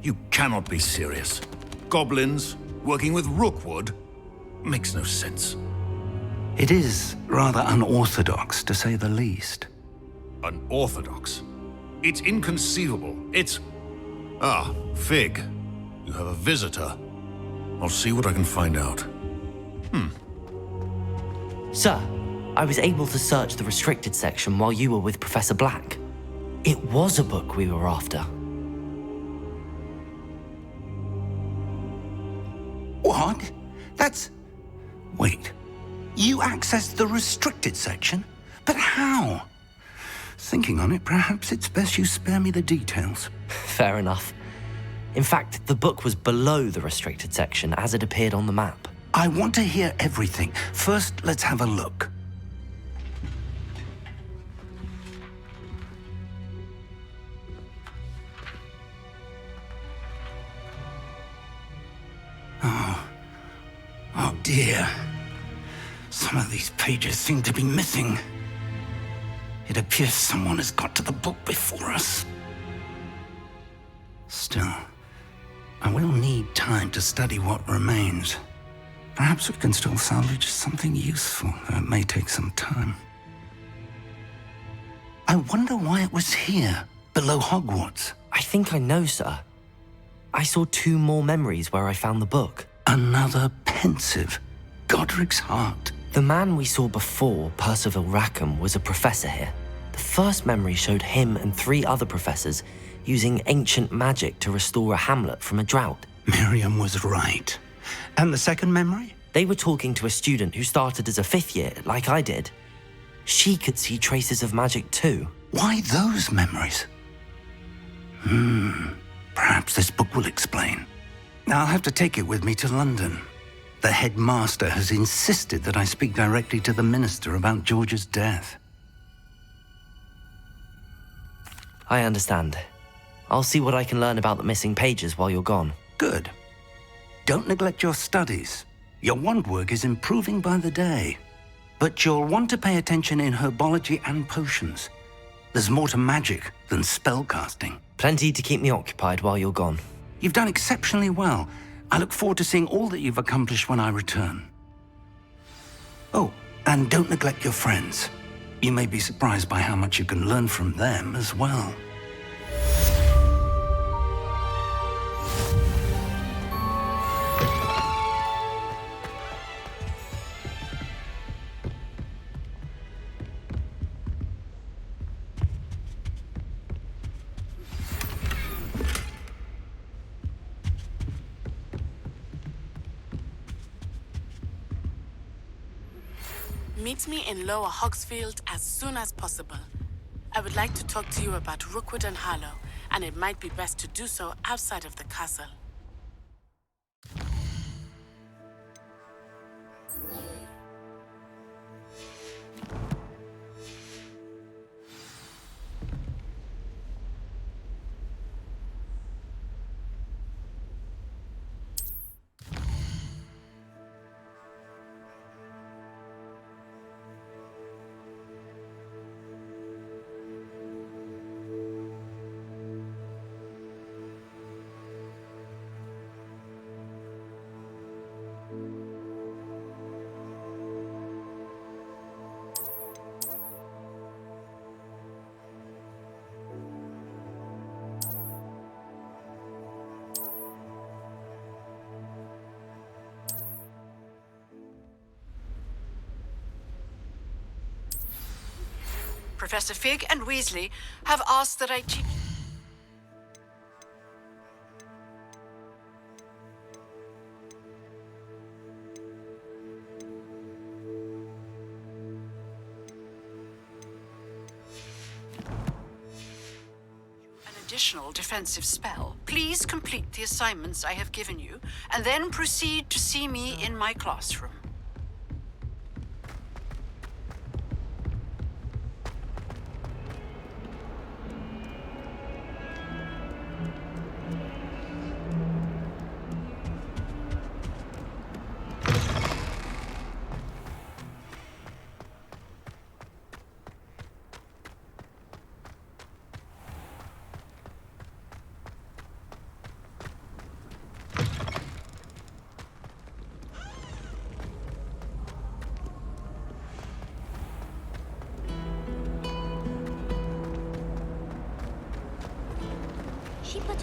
You cannot be serious. Goblins working with Rookwood? Makes no sense. It is rather unorthodox, to say the least. Unorthodox? It's inconceivable. It's... Ah, Fig. You have a visitor. I'll see what I can find out. Sir, I was able to search the restricted section while you were with Professor Black. It was a book we were after. What? That's... Wait. You accessed the restricted section? But how? Thinking on it, perhaps it's best you spare me the details. Fair enough. In fact, the book was below the restricted section as it appeared on the map. I want to hear everything. First, let's have a look. Oh dear. Some of these pages seem to be missing. It appears someone has got to the book before us. Still, I will need time to study what remains. Perhaps we can still salvage something useful, though it may take some time. I wonder why it was here, below Hogwarts. I think I know, sir. I saw 2 more memories where I found the book. Another pensive. Godric's heart. The man we saw before, Percival Rackham, was a professor here. The first memory showed him and 3 other professors using ancient magic to restore a hamlet from a drought. Miriam was right. And the second memory? They were talking to a student who started as a 5th year, like I did. She could see traces of magic too. Why those memories? Perhaps this book will explain. I'll have to take it with me to London. The headmaster has insisted that I speak directly to the minister about George's death. I understand. I'll see what I can learn about the missing pages while you're gone. Good. Don't neglect your studies. Your wand work is improving by the day. But you'll want to pay attention in herbology and potions. There's more to magic than spellcasting. Plenty to keep me occupied while you're gone. You've done exceptionally well. I look forward to seeing all that you've accomplished when I return. Oh, and don't neglect your friends. You may be surprised by how much you can learn from them as well. Meet me in Lower Hogsfield as soon as possible. I would like to talk to you about Rookwood and Harlow, and it might be best to do so outside of the castle. Professor Fig and Weasley have asked that I teach... an additional defensive spell. Please complete the assignments I have given you, and then proceed to see me in my classroom.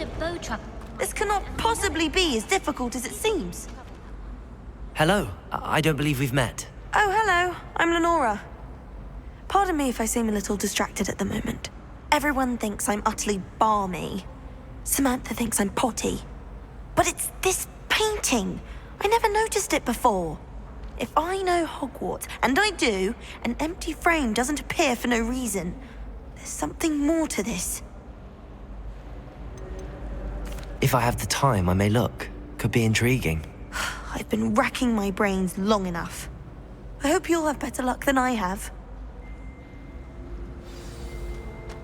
just a bow truck. This cannot possibly be as difficult as it seems. Hello, I don't believe we've met. Oh, hello. I'm Lenora. Pardon me if I seem a little distracted at the moment. Everyone thinks I'm utterly balmy. Samantha thinks I'm potty. But it's this painting. I never noticed it before. If I know Hogwarts, and I do, an empty frame doesn't appear for no reason. There's something more to this. If I have the time, I may look. Could be intriguing. I've been racking my brains long enough. I hope you'll have better luck than I have.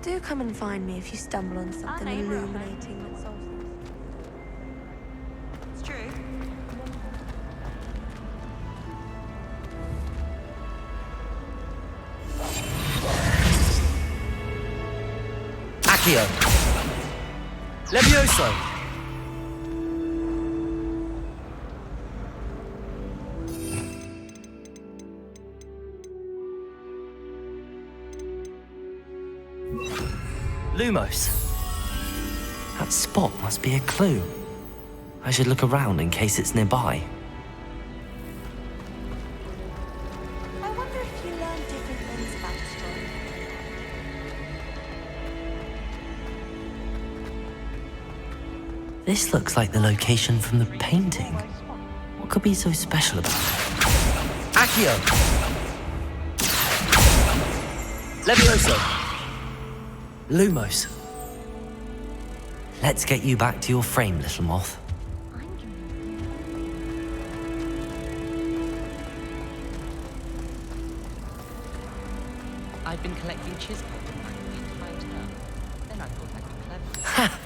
Do come and find me if you stumble on something illuminating that solves this. It's true. Accio! Levioso! Lumos. That spot must be a clue. I should look around in case it's nearby. I wonder if you learn different things about astronomy. This looks like the location from the painting. What could be so special about it? Accio! Levioso! Lumos. Let's get you back to your frame, little moth. I've been collecting chisels the entire term. Then I thought I'd be clever. Ha!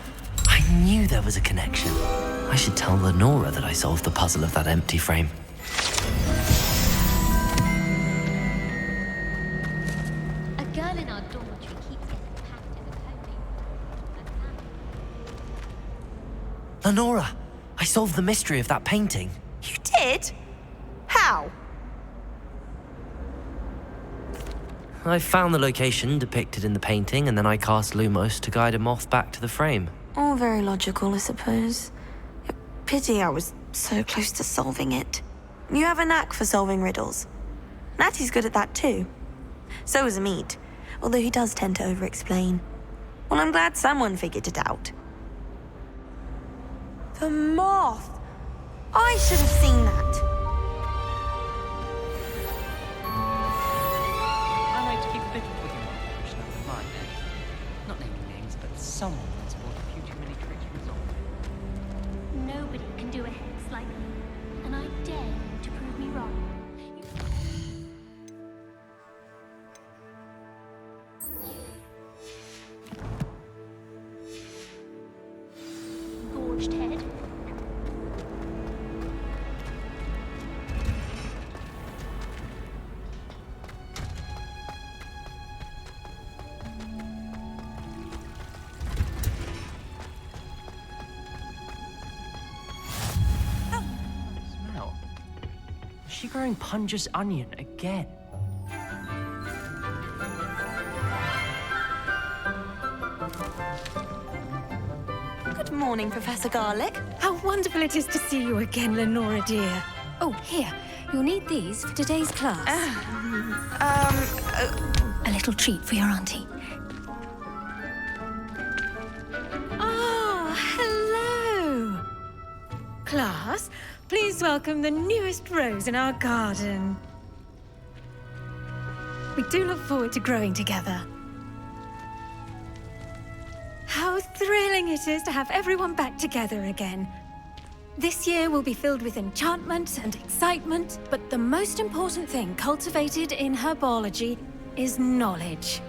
I knew there was a connection. I should tell Lenora that I solved the puzzle of that empty frame. A girl in our dormitory keeps getting packed in the clothing. Lenora, I solved the mystery of that painting. You did? How? I found the location depicted in the painting, and then I cast Lumos to guide a moth back to the frame. All very logical, I suppose. Pity I was so close to solving it. You have a knack for solving riddles. Natty's good at that too. So is Amit, although he does tend to over-explain. Well, I'm glad someone figured it out. The moth! I should have seen that. I like to keep a bit of wiggle room pushing up the mind, eh? Not naming names, but someone once bought a few too many tricks resolved. Nobody can do a hex like me, and I dare you to prove me wrong. Gorged head. Smell. Is she growing Punja's onion again? Good morning, Professor Garlic. How wonderful it is to see you again, Lenora dear. Oh, here. You'll need these for today's class. A little treat for your auntie. Oh, hello. Class, please welcome the newest rose in our garden. We do look forward to growing together. How thrilling it is to have everyone back together again. This year will be filled with enchantment and excitement, but the most important thing cultivated in herbology is knowledge.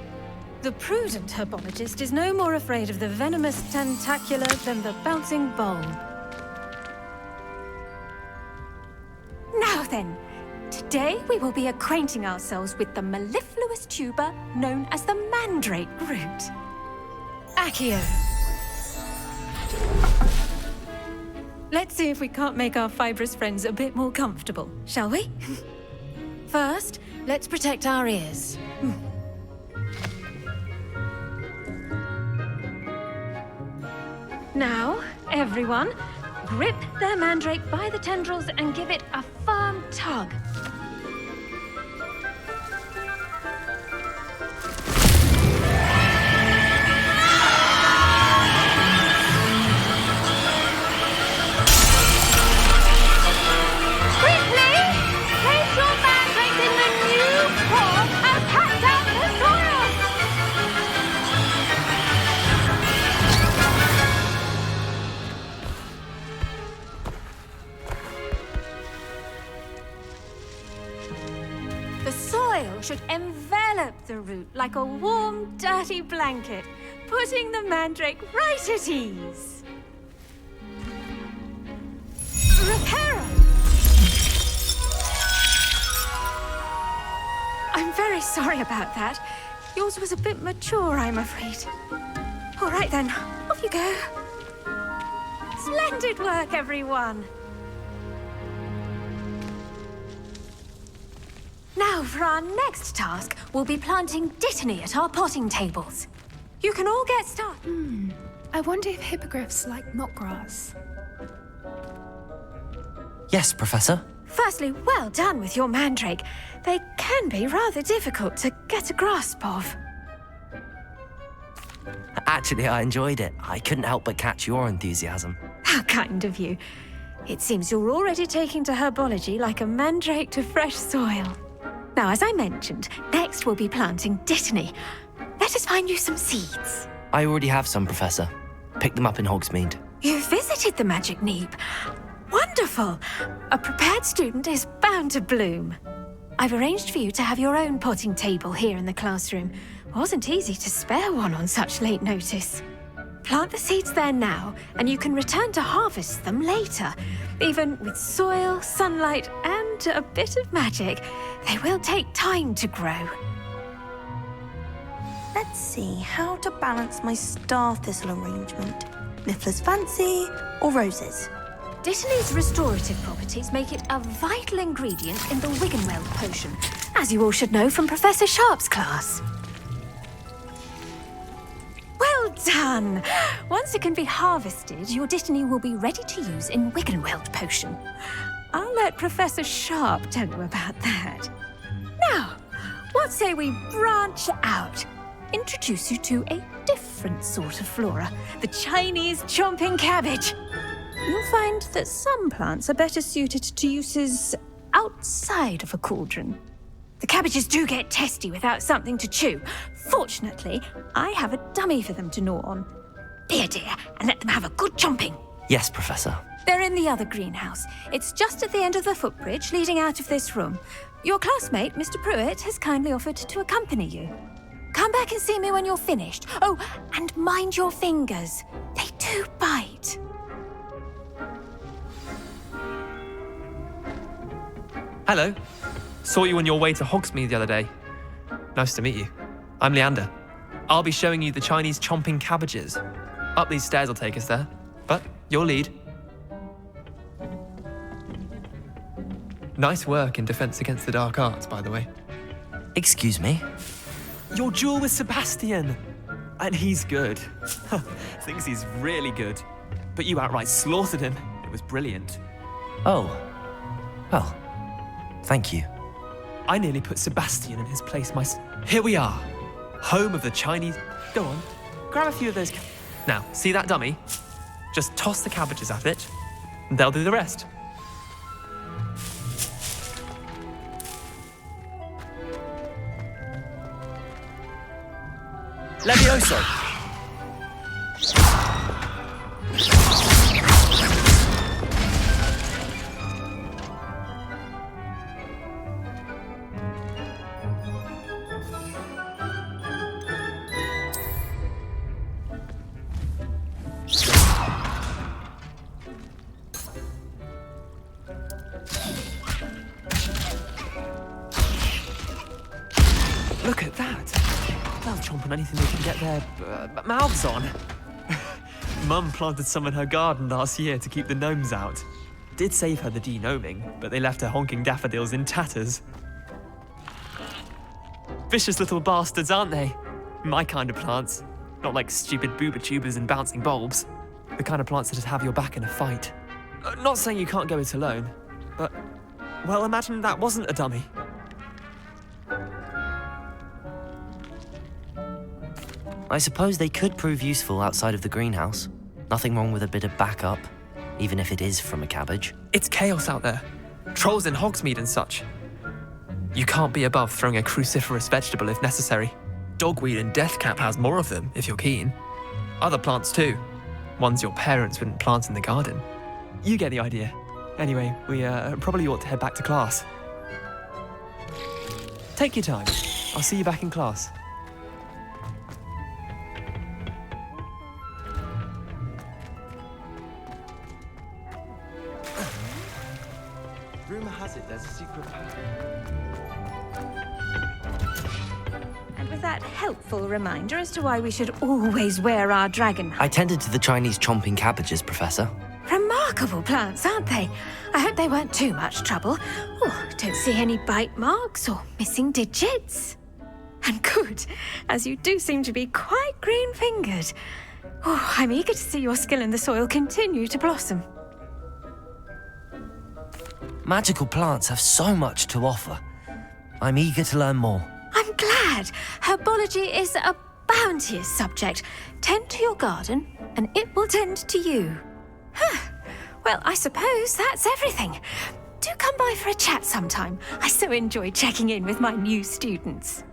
The prudent herbologist is no more afraid of the venomous tentacular than the bouncing bulb. Now then, today we will be acquainting ourselves with the mellifluous tuber known as the mandrake root. Accio. Let's see if we can't make our fibrous friends a bit more comfortable, shall we? First, let's protect our ears. Now, everyone, grip their mandrake by the tendrils and give it a firm tug. Quickly, place your mandrake in the new form and cut down the soil. The soil should envelop the root like a warm, dirty blanket, putting the mandrake right at ease. Reparo! I'm very sorry about that. Yours was a bit mature, I'm afraid. All right then, off you go. Splendid work, everyone. Now, for our next task, we'll be planting dittany at our potting tables. You can all get started. I wonder if hippogriffs like knot grass. Yes, Professor. Firstly, well done with your mandrake. They can be rather difficult to get a grasp of. Actually, I enjoyed it. I couldn't help but catch your enthusiasm. How kind of you. It seems you're already taking to herbology like a mandrake to fresh soil. Now, as I mentioned, next we'll be planting dittany. Let us find you some seeds. I already have some, Professor. Picked them up in Hogsmeade. You visited the Magic Neep. Wonderful! A prepared student is bound to bloom. I've arranged for you to have your own potting table here in the classroom. Wasn't easy to spare one on such late notice. Plant the seeds there now, and you can return to harvest them later. Even with soil, sunlight, and a bit of magic, they will take time to grow. Let's see how to balance my star thistle arrangement. Niffler's fancy or roses? Dittany's restorative properties make it a vital ingredient in the Wiggenweld potion, as you all should know from Professor Sharp's class. Well done! Once it can be harvested, your dittany will be ready to use in Wiggenweld potion. I'll let Professor Sharp tell you about that. Now, what say we branch out? Introduce you to a different sort of flora, the Chinese chomping cabbage. You'll find that some plants are better suited to uses outside of a cauldron. The cabbages do get testy without something to chew. Fortunately, I have a dummy for them to gnaw on. Be a dear and let them have a good chomping. Yes, Professor. They're in the other greenhouse. It's just at the end of the footbridge leading out of this room. Your classmate, Mr. Pruitt, has kindly offered to accompany you. Come back and see me when you're finished. Oh, and mind your fingers. They do bite. Hello. Saw you on your way to Hogsmeade the other day. Nice to meet you. I'm Leander. I'll be showing you the Chinese chomping cabbages. Up these stairs will take us there, but your lead. Nice work in Defense Against the Dark Arts, by the way. Excuse me? Your duel with Sebastian! And he's good. Thinks he's really good. But you outright slaughtered him. It was brilliant. Oh. Well, thank you. I nearly put Sebastian in his place myself. Here we are. Home of the Chinese... Go on. Grab a few of those... Now, see that dummy? Just toss the cabbages at it, and they'll do the rest. Levioso! Look at that. They'll chomp on anything they can get their mouths on. Mum planted some in her garden last year to keep the gnomes out. Did save her the de-gnoming, but they left her honking daffodils in tatters. Vicious little bastards, aren't they? My kind of plants. Not like stupid booba tubers and bouncing bulbs. The kind of plants that'd have your back in a fight. Not saying you can't go it alone, but, well, imagine that wasn't a dummy. I suppose they could prove useful outside of the greenhouse. Nothing wrong with a bit of backup, even if it is from a cabbage. It's chaos out there. Trolls in Hogsmeade and such. You can't be above throwing a cruciferous vegetable if necessary. Dogweed and deathcap has more of them, if you're keen. Other plants too. Ones your parents wouldn't plant in the garden. You get the idea. Anyway, we probably ought to head back to class. Take your time. I'll see you back in class. Rumor has it there's a secret path. And with that helpful reminder as to why we should always wear our dragon I tended to the Chinese chomping cabbages, Professor. Remarkable plants, aren't they? I hope they weren't too much trouble. Oh, don't see any bite marks or missing digits. And good, as you do seem to be quite green-fingered. Oh, I'm eager to see your skill in the soil continue to blossom. Magical plants have so much to offer. I'm eager to learn more. I'm glad. Herbology is a bounteous subject. Tend to your garden, and it will tend to you. Huh. Well, I suppose that's everything. Do come by for a chat sometime. I so enjoy checking in with my new students.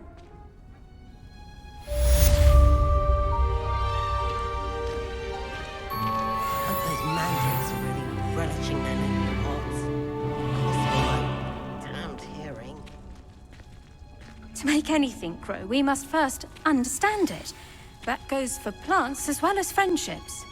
Hope those mandrakes are really relishing their new pots. Of course, my damned hearing. To make anything grow, we must first understand it. That goes for plants as well as friendships.